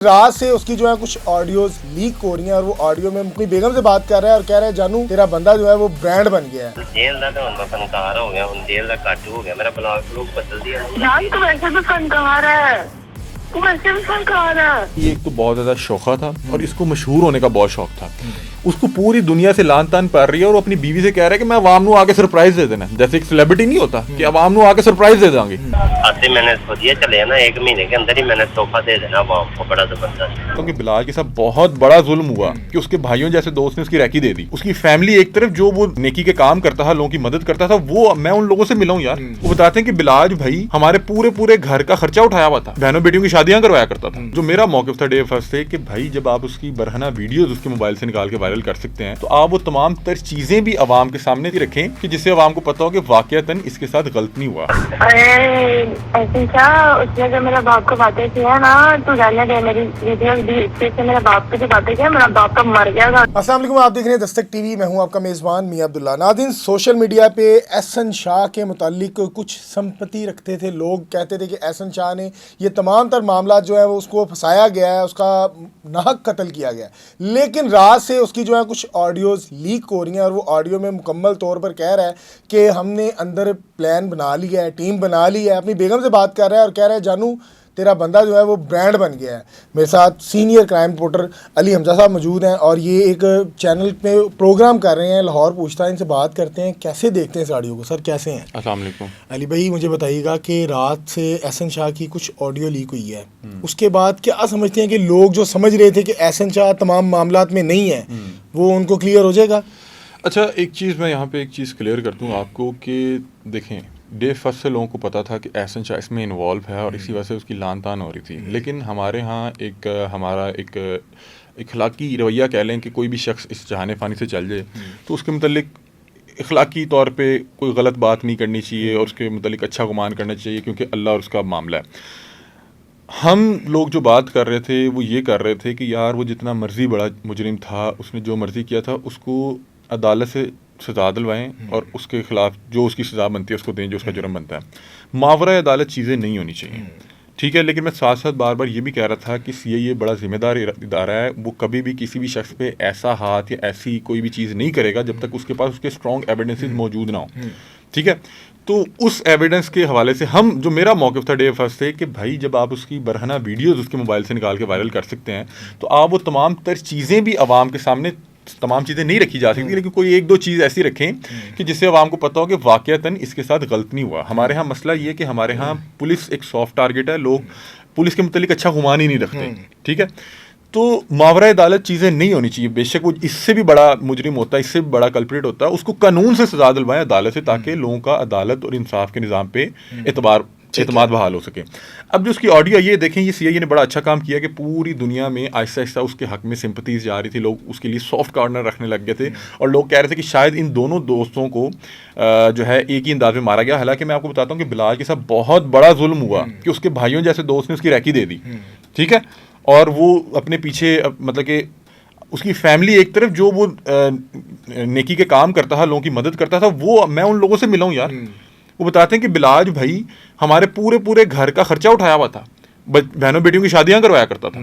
رات سے اس کی جو ہے کچھ آڈیوز لیک ہو رہی ہیں اور وہ آڈیو میں اپنی بیگم سے بات کر رہا ہے اور کہہ رہا ہے جانو تیرا بندہ جو ہے وہ برانڈ بن گیا ہے. جیل دا تو ہن فنکار ہو گیا, ہن جیل دا کٹ ہو گیا, میرا بلاگ لوگ بدل دیا. جان تو ویسے بھی فنکار ہے, تو ویسے بھی فنکار ہے. یہ ایک تو بہت زیادہ شوخہ تھا اور اس کو مشہور ہونے کا بہت شوق تھا. اس کو پوری دنیا سے لان تان پڑ رہی ہے اور وہ اپنی بیوی سے کہہ رہا ہے کہ میں عوام نو آ کے سرپرائز دے دینا, جیسے ایک سیلیبریٹی نہیں ہوتا کہ عوام نو آ کے سرپرائز دے دیں گے. آتے میں نے سوچیا چلے نا 1 مہینے کے اندر ہی میں نے تحفہ دے دینا عوام کو, بڑا زبردست. کیونکہ بلال کے ساتھ بہت بڑا ظلم ہوا کہ اس کے بھائیوں جیسے دوست نے اس کی ریکی دے دی. اس کی فیملی ایک طرف جو وہ نیکی کے کام کرتا تھا, لوگوں کی مدد کرتا تھا, وہ میں ان لوگوں سے ملا ہوں یار. وہ بتاتے ہیں کہ بلال بھائی ہمارے پورے گھر کا خرچہ اٹھایا ہوا تھا, بہنوں بیٹیوں کی شادیاں کروایا کرتا تھا. جو میرا موقف تھا ڈے فرسٹ سے کہ بھائی جب آپ اس کی برہنہ ویڈیوز اس کے موبائل سے نکال کے وائرل کر سکتے ہیں تو آپ وہ تمام تر چیزیں بھی عوام کے سامنے رکھیں کہ جس سے عوام کو پتہ ہو کہ واقعتاً اس کے ساتھ غلط نہیں ہوا. ارے ایسے کیا, اس نے جو میرا باپ کو باتیں کی ہے نا, تو جاننے دے میری ویڈیو سے میرے باپ کو جو باتیں کی, میرا باپ تو مر گیا تھا. السلام علیکم, آپ دیکھ رہے ہیں دستک ٹی وی, میں ہوں آپ کا میزبان میاں عبداللہ. ناظرین, سوشل میڈیا پہ احسن شاہ کے متعلق کچھ سمپتی رکھتے تھے لوگ, کہتے تھے کہ احسن شاہ نے یہ تمام تر معاملات جو ہے وہ اس کو پھنسایا گیا ہے, اس کا ناحق قتل کیا گیا. لیکن رات سے اس کی جو ہے کچھ آڈیوز لیک ہو رہی ہیں اور وہ آڈیو میں مکمل طور پر کہہ رہا ہے کہ ہم نے اندر پلان بنا لیا ہے, ٹیم بنا لی ہے. اپنی بیگم سے بات کر رہا ہے اور کہہ رہا ہے جانو تیرا بندہ جو ہے وہ برانڈ بن گیا ہے. میرے ساتھ سینئر کرائم رپورٹر علی حمزہ صاحب موجود ہیں اور یہ ایک چینل پہ پروگرام کر رہے ہیں لاہور پوچھتا ہے. ان سے بات کرتے ہیں کیسے دیکھتے ہیں اس آڈیو کو. سر کیسے ہیں؟ السلام علیکم. علی بھائی مجھے بتائیے گا کہ رات سے احسن شاہ کی کچھ آڈیو لیک ہوئی ہے, اس کے بعد کیا سمجھتے ہیں کہ لوگ جو سمجھ رہے تھے کہ احسن شاہ تمام معاملات میں نہیں ہے وہ ان کو کلیئر ہو جائے گا؟ اچھا, ایک چیز میں یہاں پہ ایک چیز کلیئر کر دوں آپ کو کہ دیکھیں, ڈے فرسٹ سے لوگوں کو پتا تھا کہ احسن شاہ اس میں انوالو ہے اور اسی وجہ سے اس کی لان تان ہو رہی تھی. لیکن ہمارے ہاں ہمارا ایک اخلاقی رویہ کہہ لیں کہ کوئی بھی شخص اس جہان فانی سے چل جائے تو اس کے متعلق اخلاقی طور پہ کوئی غلط بات نہیں کرنی چاہیے اور اس کے متعلق اچھا گمان کرنا چاہیے, کیونکہ اللہ اور اس کا معاملہ ہے. ہم لوگ جو بات کر رہے تھے وہ یہ کر رہے تھے کہ یار وہ جتنا مرضی بڑا مجرم تھا, اس نے جو مرضی کیا تھا, اس کو عدالت سے سزا دلوائیں اور اس کے خلاف جو اس کی سزا بنتی ہے اس کو دیں, جو اس کا جرم بنتا ہے. ماورا عدالت چیزیں نہیں ہونی چاہیے, ٹھیک ہے. لیکن میں ساتھ ساتھ بار بار یہ بھی کہہ رہا تھا کہ یہ بڑا ذمہ دار ادارہ ہے, وہ کبھی بھی کسی بھی شخص پہ ایسا ہاتھ یا ایسی کوئی بھی چیز نہیں کرے گا جب تک اس کے پاس اس کے اسٹرانگ ایویڈنسز موجود نہ ہوں, ٹھیک ہے. تو اس ایویڈنس کے حوالے سے جو میرا موقف تھا ڈے فرسٹ سے کہ بھائی جب آپ اس کی برہنہ ویڈیوز اس کے موبائل سے نکال کے وائرل کر سکتے ہیں تو آپ وہ تمام تر چیزیں بھی عوام کے سامنے, تمام چیزیں نہیں رکھی جا سکتی لیکن کوئی 1-2 چیز ایسی رکھیں کہ جس سے عوام کو پتہ ہو کہ واقعتاً اس کے ساتھ غلط نہیں ہوا. ہمارے ہاں مسئلہ یہ کہ ہمارے ہاں پولیس ایک سافٹ ٹارگیٹ ہے, لوگ پولیس کے متعلق اچھا گمان ہی نہیں رکھتے, ٹھیک ہے. تو ماورا عدالت چیزیں نہیں ہونی چاہیے, بے شک وہ اس سے بھی بڑا مجرم ہوتا ہے, اس سے بھی بڑا کلپریٹ ہوتا ہے, اس کو قانون سے سزا دلوائیں عدالت سے, تاکہ لوگوں کا عدالت اور انصاف کے نظام پہ اعتماد بحال ہو سکے. اب جو اس کی آڈیو یہ دیکھیں, یہ CIA نے بڑا اچھا کام کیا کہ پوری دنیا میں آہستہ آہستہ اس کے حق میں سمپتیز جا رہی تھی, لوگ اس کے لیے سافٹ کارنر رکھنے لگ گئے تھے اور لوگ کہہ رہے تھے کہ شاید ان دونوں دوستوں کو جو ہے ایک ہی انداز میں مارا گیا. حالانکہ میں آپ کو بتاتا ہوں کہ بلال کے ساتھ بہت بڑا ظلم ہوا کہ اس کے بھائیوں جیسے دوست نے اس کی ریکی دے دی, ٹھیک ہے. اور وہ اپنے پیچھے مطلب کہ اس کی فیملی ایک طرف جو وہ نیکی کے کام کرتا تھا, لوگوں کی مدد کرتا تھا, وہ میں ان لوگوں سے ملا ہوں یار. وہ بتاتے ہیں کہ بلال بھائی ہمارے پورے گھر کا خرچہ اٹھایا ہوا تھا, بہنوں بیٹیوں کی شادیاں کروایا کرتا تھا.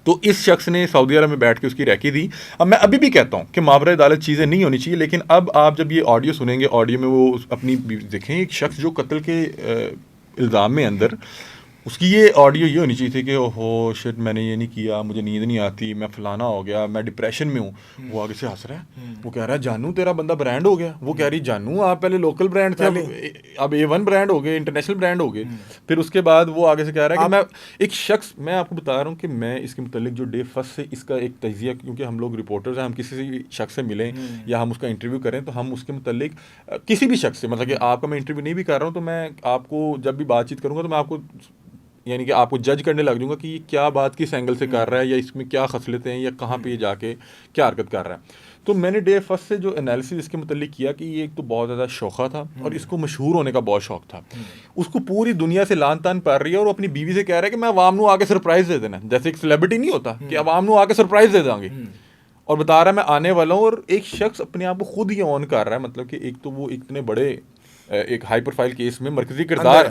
تو اس شخص نے سعودی عرب میں بیٹھ کے اس کی ریکی دی. اب میں ابھی بھی کہتا ہوں کہ ماورا عدالت چیزیں نہیں ہونی چاہیے, لیکن اب آپ جب یہ آڈیو سنیں گے, آڈیو میں وہ اپنی دیکھیں, ایک شخص جو قتل کے الزام میں اندر, اس کی یہ آڈیو یہ ہونی چاہیے تھی کہ اوہو شٹ میں نے یہ نہیں کیا, مجھے نیند نہیں آتی, میں فلانا ہو گیا, میں ڈپریشن میں ہوں. وہ آگے سے ہنس رہا ہے, وہ کہہ رہا ہے جانو تیرا بندہ برانڈ ہو گیا. وہ کہہ رہی جانو آپ پہلے لوکل برانڈ تھے, اب A1 برانڈ ہو گئے, انٹرنیشنل برانڈ ہو گئے. پھر اس کے بعد وہ آگے سے کہہ رہا ہے کہ میں ایک شخص, میں آپ کو بتا رہا ہوں کہ میں اس کے متعلق جو ڈے فرسٹ سے اس کا ایک تجزیہ, کیونکہ ہم لوگ رپورٹرز ہیں, ہم کسی بھی شخص سے ملیں یا ہم اس کا انٹرویو کریں تو ہم اس کے متعلق کسی بھی شخص سے, مطلب کہ آپ کا میں انٹرویو نہیں بھی کر رہا ہوں تو میں آپ کو جب بھی بات چیت کروں گا تو میں آپ کو یعنی کہ آپ کو جج کرنے لگ جاؤں گا کہ یہ کیا بات کس اینگل سے کر رہا ہے, یا اس میں کیا خصلتیں ہیں, یا کہاں پہ یہ جا کے کیا حرکت کر رہا ہے. تو میں نے ڈے فرسٹ سے جو انالیسس اس کے متعلق کیا کہ یہ ایک تو بہت زیادہ شوخہ تھا اور اس کو مشہور ہونے کا بہت شوق تھا. اس کو پوری دنیا سے لان تان پڑ رہی ہے اور وہ اپنی بیوی سے کہہ رہا ہے کہ میں عوام نو آ کے سرپرائز دے دینا, جیسے ایک سیلیبریٹی نہیں ہوتا کہ عوام نو آ کے سرپرائز دے دیں گے, اور بتا رہا ہے میں آنے والا ہوں. اور ایک شخص اپنے آپ کو خود ہی آن کر رہا ہے, مطلب کہ ایک تو وہ اتنے بڑے ایک ہائی پروفائل کیس میں مرکزی کردار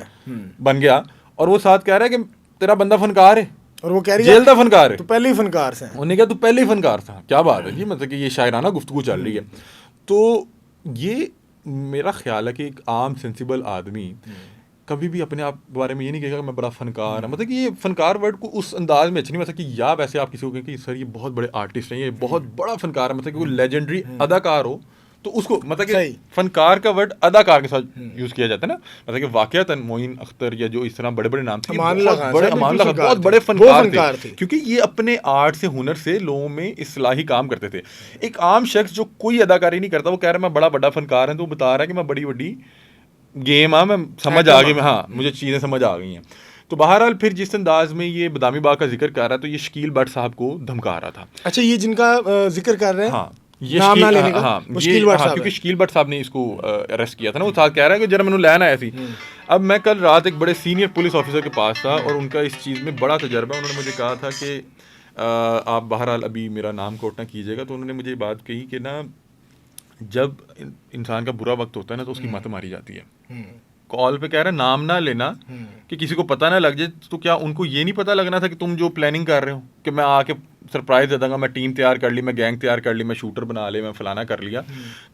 بن گیا, اور وہ ساتھ کہہ رہا ہے کہ تیرا بندہ فنکار ہے, اور وہ کہہ رہی جیل دا فنکار ہے, تو پہلے ہی فنکار سے ہیں. انہوں نے کہا تو پہلے ہی فنکار تھا. کیا بات ہے جی, مطلب کہ یہ شاعرانہ گفتگو چل رہی ہے. تو یہ میرا خیال ہے کہ ایک عام سینسیبل آدمی کبھی بھی اپنے آپ کے بارے میں یہ نہیں کہے گا کہ میں بڑا فنکار ہوں. مطلب کہ یہ فنکار ورڈ کو اس انداز میں اچھا نہیں, مطلب کہ یا ویسے آپ کسی کو کہیں کہ سر یہ بہت بڑے آرٹسٹ ہیں, یہ بہت بڑا فنکار ہے, مطلب کہ وہ لیجنڈری اداکار ہو, تو اس کو مطلب کہ فنکار کا ورڈ اداکار کے ساتھ یوز کیا جاتا ہے نا. مطلب کہ واقعتاً معین اختر یا جو اس طرح بڑے بڑے نام تھے, بہت بڑے فنکار تھے, کیونکہ یہ اپنے آرٹ سے, ہنر سے لوگوں میں اصلاحی کام کرتے تھے. ایک عام شخص جو کوئی اداکاری نہیں کرتا, وہ کہہ رہا ہے میں بڑا فنکار ہوں, تو وہ بتا رہا ہے کہ میں بڑی بڑی گیم میں سمجھ آ گئی, میں ہاں مجھے چیزیں سمجھ آ گئی ہیں. تو بہرحال پھر جس انداز میں یہ بادامی باغ کا ذکر کر رہا ہے, تو یہ شکیل بٹ صاحب کو دھمکا رہا تھا. اچھا, یہ جن کا ذکر کر رہے ہیں, ہاں یہ نام نہ لینے کا, کیونکہ شکیل بٹ صاحب نے اس کو اریسٹ کیا تھا نا, وہ صاحب کہہ رہا ہے کہ جرا میں لین آیا سی. اب میں کل رات ایک بڑے سینئر پولیس آفیسر کے پاس تھا, اور ان کا اس چیز میں بڑا تجربہ. انہوں نے مجھے کہا تھا کہ آپ بہرحال ابھی میرا نام کوٹ نہ کیجیے گا. تو انہوں نے مجھے بات کہی کہ نا جب انسان کا برا وقت ہوتا ہے نا, تو اس کی مت ماری جاتی ہے. کال پہ کہہ رہا ہے نام نہ لینا, کہ کسی کو پتہ نہ لگ جائے. تو کیا ان کو یہ نہیں پتہ لگنا تھا کہ تم جو پلاننگ کر رہے ہو کہ میں آ کے سرپرائز دے دوں گا, میں ٹیم تیار کر لی, میں گینگ تیار کر لی, میں شوٹر بنا لے, میں فلانا کر لیا.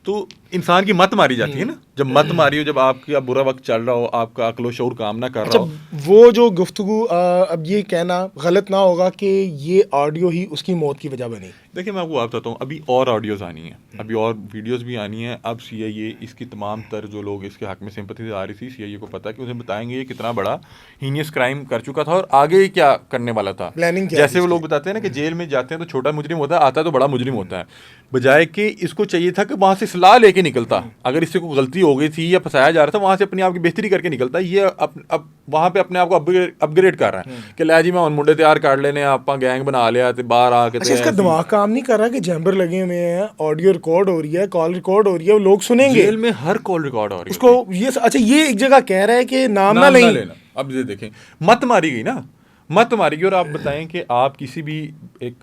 تو انسان کی مت ماری جاتی ہے نا. جب مت ماری ہو, جب آپ کا برا وقت چل رہا ہو, آپ کا عقل و شعور کام نہ کر رہا ہو. وہ جو گفتگو, اب یہ کہنا غلط نہ ہوگا کہ یہ آڈیو ہی اس کی موت کی وجہ بنی. دیکھیں میں آپ کو بتاتا ہوں, ابھی اور آڈیوز آنی ہیں, ابھی اور ویڈیوز بھی آنی ہیں. اب سی آئی اے اس کی تمام تر جو لوگ اس کے حق میں سمپتھی سے آ رہی تھی, سی آئی اے کو پتا ہے کہ اسے بتائیں گے یہ کتنا بڑا ہینیس کرائم کر چکا تھا اور آگے کیا کرنے والا تھا. جیسے وہ لوگ بتاتے ہیں نا کہ جیل میں جاتے ہیں تو چھوٹا مجرم ہوتا ہے, آتا ہے تو بڑا مجرم ہوتا ہے, بجائے کہ اس کو چاہیے تھا کہ وہاں سے صلاح لے کے نکلتا. اگر اس سے کوئی غلطی ہو گئی تھی یا پھنسایا جا رہا تھا, وہاں سے اپنے آپ کی بہتری کر کے نکلتا. یہ اب وہاں پہ اپنے آپ کو اپ گریڈ کر رہا ہے کہ لے جی میں ان منڈے تیار کر لینے, آپ گینگ بنا لیا, باہر آ کے. اچھا, اس کا دماغ کام نہیں کر رہا کہ جیمبر لگے ہوئے ہیں, آڈیو ریکارڈ ہو رہی ہے, کال ریکارڈ ہو رہی ہے, وہ لوگ سنیں گے. جیل میں ہر کال ریکارڈ ہو رہی ہے اس کو. یہ اچھا, یہ ایک جگہ کہہ رہا ہے کہ نام نہ لینا. اب یہ دیکھیں مت ماری گئی نا, مت ماری گئی. اور آپ بتائیں کہ آپ کسی بھی ایک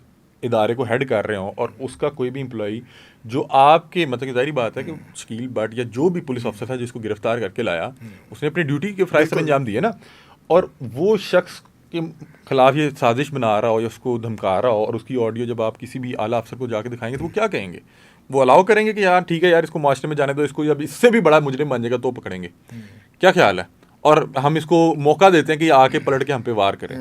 ادارے کو ہیڈ کر رہے ہوں, اور اس کا کوئی بھی امپلائی جو آپ کے, مطلب کہ ظاہری بات ہے کہ شکیل بٹ یا جو بھی پولیس افسر تھا جس کو گرفتار کر کے لایا, اس نے اپنی ڈیوٹی کے فرائض سر انجام دیے نا, اور وہ شخص کے خلاف یہ سازش بنا رہا ہو یا اس کو دھمکا رہا ہو, اور اس کی آڈیو جب آپ کسی بھی اعلیٰ افسر کو جا کے دکھائیں گے تو وہ کیا کہیں گے؟ وہ الاؤ کریں گے کہ یار ٹھیک ہے یار اس کو معاشرے میں جانے دو, اس کو اب اس سے بھی بڑا مجرم بن جائے گا تو پکڑیں گے. کیا خیال ہے؟ اور ہم اس کو موقع دیتے ہیں کہ یہ آ کے پلٹ کے ہم پہ وار کریں.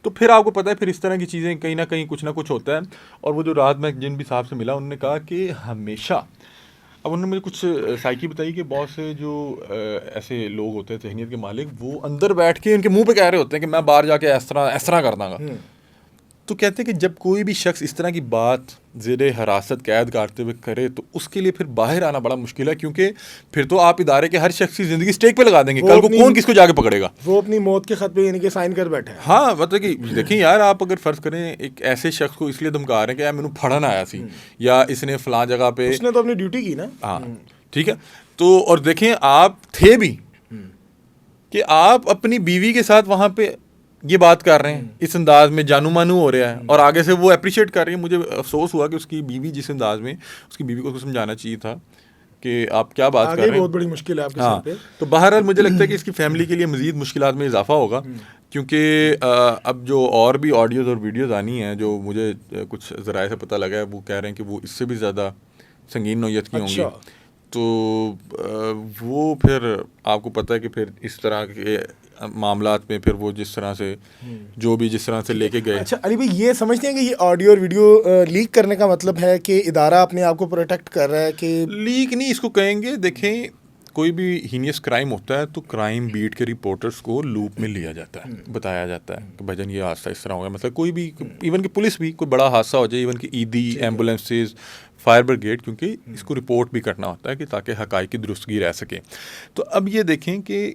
تو پھر آپ کو پتہ ہے پھر اس طرح کی چیزیں کہیں نہ کہیں کچھ نہ کچھ ہوتا ہے. اور وہ جو رات میں جن بھی صاحب سے ملا, انہوں نے کہا کہ ہمیشہ, اب انہوں نے مجھے کچھ سائیکی بتائی کہ بہت سے جو ایسے لوگ ہوتے ہیں ذہنیت کے مالک, وہ اندر بیٹھ کے ان کے منہ پہ کہہ رہے ہوتے ہیں کہ میں باہر جا کے اس طرح کر دوں گا. تو کہتے ہیں کہ جب کوئی بھی شخص اس طرح کی بات زیر حراست قید کرتے ہوئے کرے تو اس کے لیے پھر باہر آنا بڑا مشکل ہے, کیونکہ پھر تو آپ ادارے کے ہر شخص کی زندگی اسٹیک پہ لگا دیں گے. کل کو کون کس کو جا کے پکڑے گا؟ وہ اپنی موت کے خط پہ یعنی کہ سائن کر بیٹھے ہیں. ہاں مطلب کہ دیکھیں یار, آپ اگر فرض کریں ایک ایسے شخص کو اس لیے دھمکا رہے ہیں کہ یار مینوں پھڑن آیا سی, یا اس نے فلاں جگہ پہ, اس نے تو اپنی ڈیوٹی کی نا. ہاں ٹھیک ہے. تو اور دیکھیں آپ تھے بھی کہ آپ اپنی بیوی کے ساتھ وہاں پہ یہ بات کر رہے ہیں, اس انداز میں جانو مانو ہو رہا ہے, اور آگے سے وہ اپریشیٹ کر رہی ہے. مجھے افسوس ہوا کہ اس کی بیوی جس انداز میں, اس کی بیوی کو سمجھانا چاہیے تھا کہ آپ کیا بات کر رہے ہیں. بہت بڑی مشکل ہے آپ کے سر پہ. تو بہرحال مجھے لگتا ہے کہ اس کی فیملی کے لیے مزید مشکلات میں اضافہ ہوگا, کیونکہ اب جو اور بھی آڈیوز اور ویڈیوز آنی ہیں جو مجھے کچھ ذرائع سے پتہ لگا ہے, وہ کہہ رہے ہیں کہ وہ اس سے بھی زیادہ سنگین نوعیت کی ہوں گی. تو وہ پھر آپ کو پتہ ہے کہ پھر اس طرح کے معاملات میں پھر وہ جس طرح سے جو بھی جس طرح سے لے کے گئے. اچھا علی بھائی, یہ سمجھتے ہیں کہ یہ آڈیو اور ویڈیو لیک کرنے کا مطلب ہے کہ ادارہ اپنے آپ کو پروٹیکٹ کر رہا ہے؟ کہ لیک نہیں اس کو کہیں گے. دیکھیں کوئی بھی ہینیس کرائم ہوتا ہے تو کرائم بیٹ کے رپورٹرز کو لوپ میں لیا جاتا ہے, بتایا جاتا ہے کہ بھجن یہ حادثہ اس طرح ہو گیا. مطلب کوئی بھی, ایون کہ پولیس بھی کوئی بڑا حادثہ ہو جائے, ایون کہ ایدی, ایمبولینسز, فائر بریگیڈ, کیونکہ اس کو رپورٹ بھی کرنا ہوتا ہے کہ تاکہ حقائق کی درستگی رہ سکے. تو اب یہ دیکھیں کہ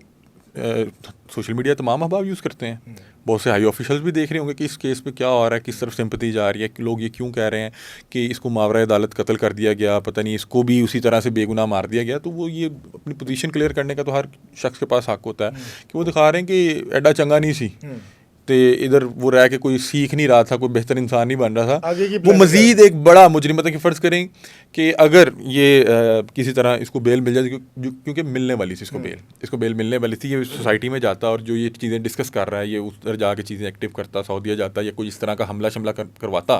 سوشل میڈیا تمام احباب یوز کرتے ہیں, بہت سے ہائی آفیشلز بھی دیکھ رہے ہوں گے کہ اس کیس میں کیا ہو رہا ہے, کس طرف سمپتی جا رہی ہے, کہ لوگ یہ کیوں کہہ رہے ہیں کہ اس کو ماورائے عدالت قتل کر دیا گیا, پتہ نہیں اس کو بھی اسی طرح سے بے گناہ مار دیا گیا. تو وہ یہ اپنی پوزیشن کلیئر کرنے کا تو ہر شخص کے پاس حق ہوتا ہے کہ وہ دکھا رہے ہیں کہ ایڈا چنگا نہیں سی, ہفتے ادھر وہ رہ کے کوئی سیکھ نہیں رہا تھا, کوئی بہتر انسان نہیں بن رہا آگے کی تھا, وہ مزید ایک بڑا مجرم, مطلب کہ فرض کریں کہ اگر یہ کسی طرح اس کو بیل مل جائے, کیونکہ ملنے والی تھی اس کو بیل ملنے والی تھی, یہ سوسائٹی میں جاتا اور جو یہ چیزیں ڈسکس کر رہا ہے, یہ ادھر جا کے چیزیں ایکٹیو کرتا, سعودیہ جاتا, یا کوئی اس طرح کا حملہ شملہ کرواتا.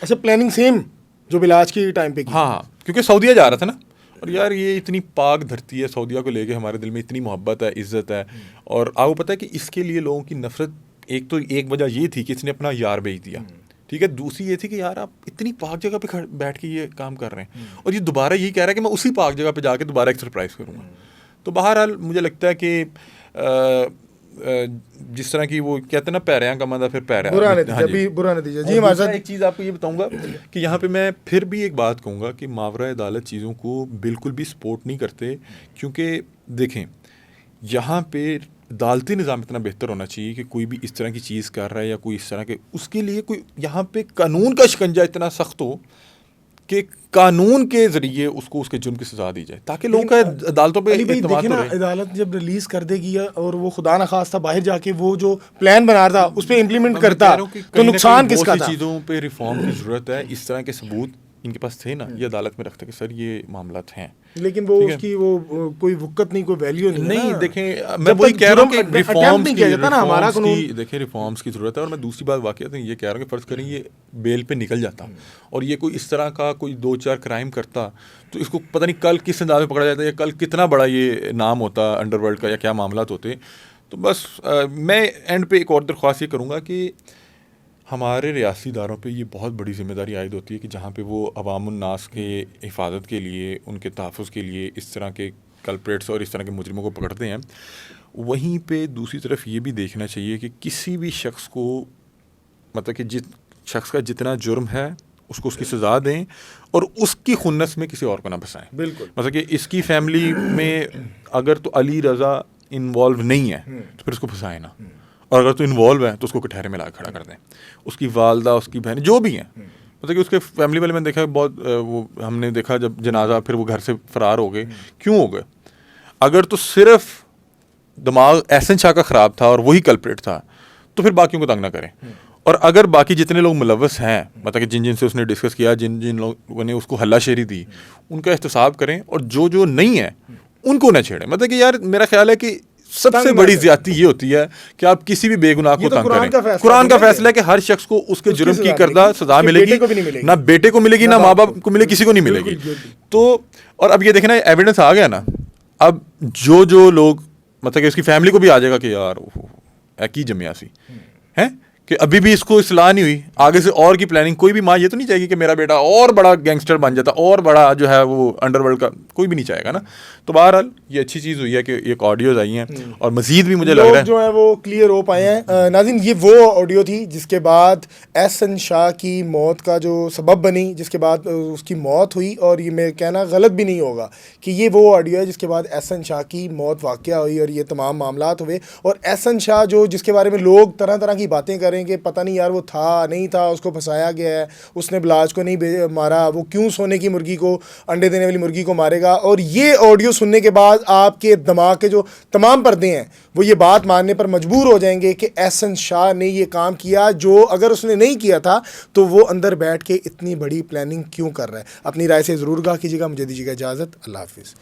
اچھا پلاننگ سیم جو بلاج کی ٹائم پہ کی. ہاں کیونکہ سعودیہ جا رہا تھا نا, اور یار یہ اتنی پاک دھرتی ہے, سعودیہ کو لے کے ہمارے دل میں اتنی محبت ہے, عزت ہے. اور آپ کو پتہ ہے کہ اس کے لیے لوگوں کی نفرت ایک وجہ یہ تھی کہ اس نے اپنا یار بیچ دیا, ٹھیک ہے. دوسری یہ تھی کہ یار آپ اتنی پاک جگہ پہ بیٹھ کے یہ کام کر رہے ہیں, اور یہ دوبارہ یہی کہہ رہا ہے کہ میں اسی پاک جگہ پہ جا کے دوبارہ ایک سرپرائز کروں گا. تو بہرحال مجھے لگتا ہے کہ جس طرح کی وہ کہتے ہیں نا پیریاں کا مندہ پھر برا نتیجہ. جی ہمارے ساتھ ایک چیز آپ کو یہ بتاؤں گا کہ یہاں پہ میں پھر بھی ایک بات کہوں گا کہ ماورا عدالت چیزوں کو بالکل بھی سپورٹ نہیں کرتے, کیونکہ دیکھیں یہاں پہ عدالتی نظام اتنا بہتر ہونا چاہیے کہ کوئی بھی اس طرح کی چیز کر رہا ہے یا کوئی اس طرح کے, اس کے لیے کوئی یہاں پہ قانون کا شکنجہ اتنا سخت ہو کہ قانون کے ذریعے اس کو اس کے جرم کی سزا دی جائے, تاکہ لوگوں کا عدالتوں پہ اعتماد نا عدالت جب ریلیز کر دے گی اور وہ خدا نخواستہ باہر جا کے وہ جو پلان بنا رہا تھا اس پہ امپلیمنٹ کرتا, تو نقصان کس کا تھا. چیزوں پہ ریفارم کی ضرورت ہے. اس طرح کے ثبوت ان کے پاس تھے نا, یہ عدالت میں رکھتے کہ سر یہ معاملات ہیں, لیکن وہ اس کی وہ کوئی وقت نہیں, کوئی ویلیو نہیں. دیکھیں میں وہی کہہ رہا ہوں کہ ریفارمس کی ضرورت ہے. اور میں دوسری بات واقعات یہ کہہ رہا ہوں کہ فرض کریں یہ بیل پہ نکل جاتا اور یہ کوئی اس طرح کا کوئی 2-4 کرائم کرتا, تو اس کو پتہ نہیں کل کس انداز میں پکڑا جاتا یا کل کتنا بڑا یہ نام ہوتا انڈر ورلڈ کا, یا کیا معاملات ہوتے. تو بس میں اینڈ پہ ایک اور درخواست یہ کروں گا کہ ہمارے ریاستی اداروں پہ یہ بہت بڑی ذمہ داری عائد ہوتی ہے کہ جہاں پہ وہ عوام الناس کے حفاظت کے لیے, ان کے تحفظ کے لیے اس طرح کے کلپریٹس اور اس طرح کے مجرموں کو پکڑتے ہیں, وہیں پہ دوسری طرف یہ بھی دیکھنا چاہیے کہ کسی بھی شخص کو, مطلب کہ جس شخص کا جتنا جرم ہے اس کو اس کی سزا دیں اور اس کی خنث میں کسی اور کو نہ پھنسائیں. بالکل, مطلب کہ اس کی فیملی میں اگر تو علی رضا انوالو نہیں ہے تو پھر اس کو پھنسائیں نا, اور اگر تو انوالو ہے تو اس کو کٹہرے میں لا کے کھڑا کر دیں. اس کی والدہ, اس کی بہن, جو بھی ہیں, مطلب کہ اس کے فیملی والے میں دیکھا بہت, وہ ہم نے دیکھا جب جنازہ پھر وہ گھر سے فرار ہو گئے. کیوں ہو گئے؟ اگر تو صرف دماغ احسن شاہ کا خراب تھا اور وہی کلپریٹ تھا تو پھر باقیوں کو تنگ نہ کریں. اور اگر باقی جتنے لوگ ملوث ہیں, مطلب کہ جن سے اس نے ڈسکس کیا, جن لوگوں نے اس کو ہلہ شیری دی, ان کا احتساب کریں, اور جو نہیں ہے ان کو نہ چھیڑیں. مطلب کہ یار میرا خیال ہے کہ سب سے بڑی زیادتی یہ ہوتی ہے کہ آپ کسی بھی بے گناہ کو تنگ کریں. قرآن کا فیصلہ ہے کہ ہر شخص کو اس کے جرم کی کردہ سزا ملے گی, نہ بیٹے کو ملے گی, نہ ماں باپ کو ملے, کسی کو نہیں ملے گی. تو اور اب یہ دیکھیں نا ایویڈنس آ گیا نا, اب جو لوگ, مطلب کہ اس کی فیملی کو بھی آ جائے گا کہ یار کی جمیا سی ہے کہ ابھی بھی اس کو اصلاح نہیں ہوئی, آگے سے اور کی پلاننگ. کوئی بھی ماں یہ تو نہیں چاہے گی کہ میرا بیٹا اور بڑا گینگسٹر بن جاتا, اور بڑا جو ہے وہ انڈر ورلڈ کا, کوئی بھی نہیں چاہے گا نا. تو بہرحال یہ اچھی چیز ہوئی ہے کہ ایک آڈیوز آئی ہیں, اور مزید بھی مجھے لگ رہا ہے جو ہے وہ کلیئر ہو پائے ہیں. ناظرین یہ وہ آڈیو تھی جس کے بعد احسن شاہ کی موت کا جو سبب بنی, جس کے بعد اس کی موت ہوئی. اور یہ میں کہنا غلط بھی نہیں ہوگا کہ یہ وہ آڈیو ہے جس کے بعد احسن شاہ کی موت واقعہ ہوئی اور یہ تمام معاملات ہوئے. اور احسن شاہ جس کے بارے میں لوگ طرح طرح کی باتیں کریں کہ پتہ نہیں یار وہ تھا نہیں تھا, اس کو پھنسایا گیا ہے, اس نے بلاج کو نہیں مارا, وہ کیوں سونے کی مرغی کو, انڈے دینے والی مرغی کو مارے گا. اور یہ آڈیو سننے کے بعد آپ کے دماغ کے جو تمام پردے ہیں وہ یہ بات ماننے پر مجبور ہو جائیں گے کہ احسن شاہ نے یہ کام کیا, جو اگر اس نے نہیں کیا تھا تو وہ اندر بیٹھ کے اتنی بڑی پلاننگ کیوں کر رہا ہے. اپنی رائے سے ضرور آگاہ کیجیے گا. مجھے دیجیے گا اجازت. اللہ حافظ.